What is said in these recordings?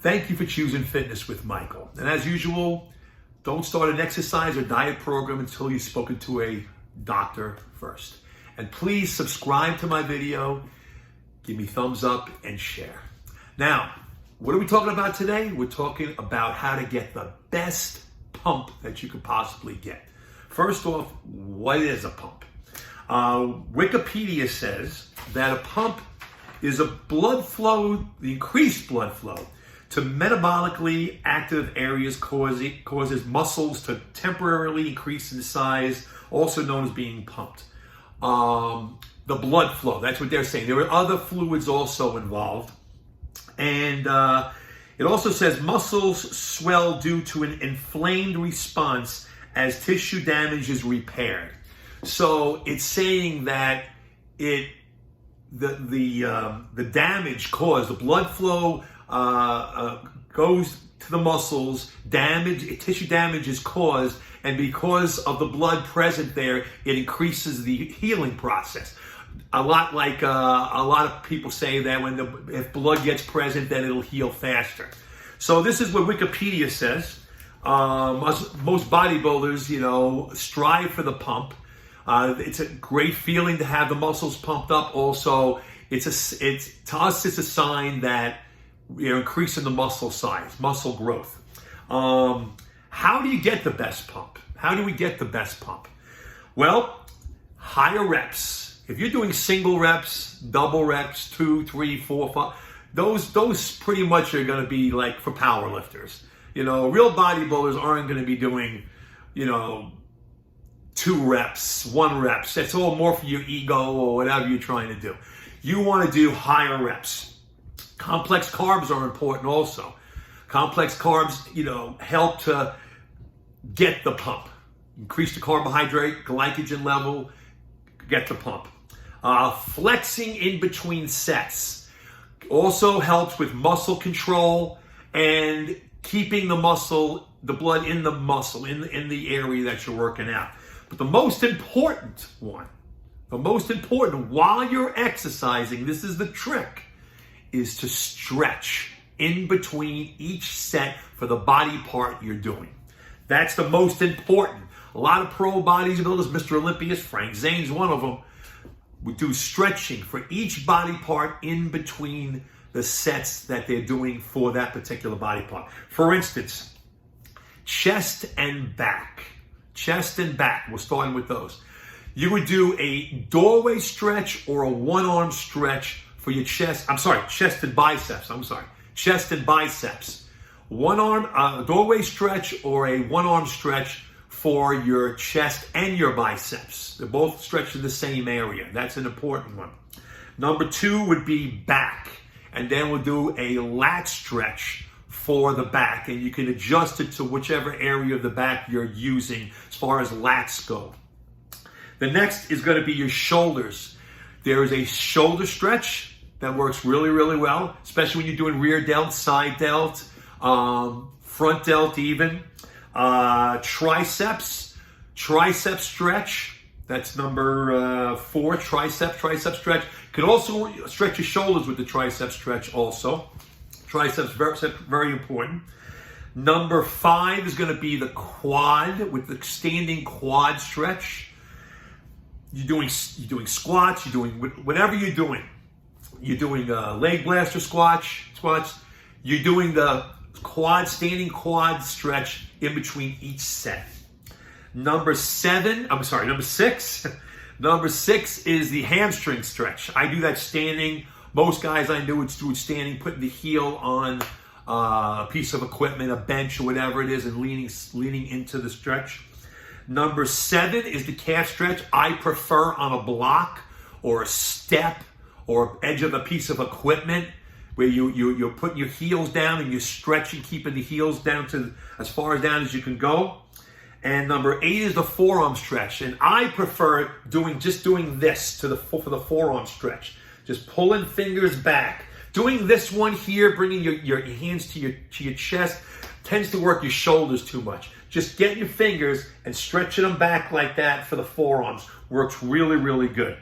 Thank you for choosing Fitness with Michael. And as usual, don't start an exercise or diet program until you've spoken to a doctor first. And please subscribe to my video, give me thumbs up, and share. Now, what are we talking about today? We're talking about how to get the best pump that you could possibly get. First off, what is a pump? Wikipedia says that a pump is a blood flow, the increased blood flow to metabolically active areas causes muscles to temporarily increase in size, also known as being pumped. The blood flow, that's what they're saying. There are other fluids also involved. And it also says muscles swell due to an inflamed response as tissue damage is repaired. So it's saying that the damage caused, the blood flow goes to the muscles, tissue damage is caused, and because of the blood present there, it increases the healing process. A lot of people say that if blood gets present, then it'll heal faster. So this is what Wikipedia says. Most bodybuilders, strive for the pump. It's a great feeling to have the muscles pumped up. Also, to us, it's a sign that you're increasing the muscle size, muscle growth. How do you get the best pump? How do we get the best pump? Well, higher reps. If you're doing single reps, double reps, 2, 3, 4, 5, those pretty much are going to be like for power lifters. Real bodybuilders aren't going to be doing, 2 reps, 1 reps. That's all more for your ego or whatever you're trying to do. You want to do higher reps. Complex carbs are important also. Complex carbs, help to get the pump. Increase the carbohydrate, glycogen level, get the pump. Flexing in between sets also helps with muscle control and keeping the blood in the muscle, in the area that you're working out. But the most important one, while you're exercising, this is the trick, is to stretch in between each set for the body part you're doing. That's the most important. A lot of pro bodybuilders, Mr. Olympias, Frank Zane's one of them, would do stretching for each body part in between the sets that they're doing for that particular body part. For instance, chest and back. Chest and back, we're starting with those. You would do a doorway stretch or a one-arm stretch for your chest. Chest and biceps. Chest and biceps. One-arm doorway stretch or a one-arm stretch for your chest and your biceps. They're both stretched in the same area. That's an important one. Number 2 would be back. And then we'll do a lat stretch for the back. And you can adjust it to whichever area of the back you're using as far as lats go. The next is going to be your shoulders. There is a shoulder stretch that works really, really well, especially when you're doing rear delt, side delt, front delt even. Triceps stretch. That's number 4, tricep stretch. You can also stretch your shoulders with the tricep stretch also. Triceps, very important. Number 5 is going to be the quad with the standing quad stretch. You're doing squats, you're doing whatever you're doing. You're doing leg blaster squats. You're doing the standing quad stretch in between each set. Number 6. Number 6 is the hamstring stretch. I do that standing. Most guys I do it standing, putting the heel on a piece of equipment, a bench or whatever it is, and leaning into the stretch. Number 7 is the calf stretch. I prefer on a block or a step or edge of a piece of equipment, where you're putting your heels down and you're stretching, keeping the heels down to as far down as you can go. And number 8 is the forearm stretch. And I prefer doing this for the forearm stretch. Just pulling fingers back. Doing this one here, bringing your hands to your chest, tends to work your shoulders too much. Just getting your fingers and stretching them back like that for the forearms works really, really good.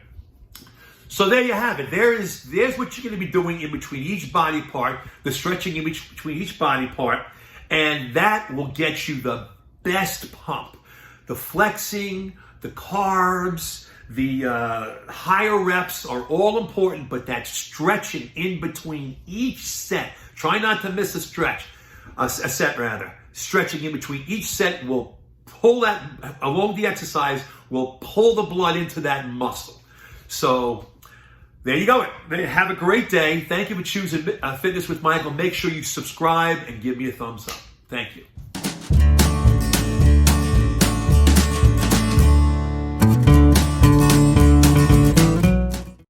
So there you have it. There's what you're going to be doing in between each body part, the stretching in between each body part, and that will get you the best pump. The flexing, the carbs, the higher reps are all important, but that stretching in between each set, try not to miss a set rather. Stretching in between each set will pull that, along the exercise, will pull the blood into that muscle. So there you go. Have a great day. Thank you for choosing Fitness with Michael. Make sure you subscribe and give me a thumbs up. Thank you.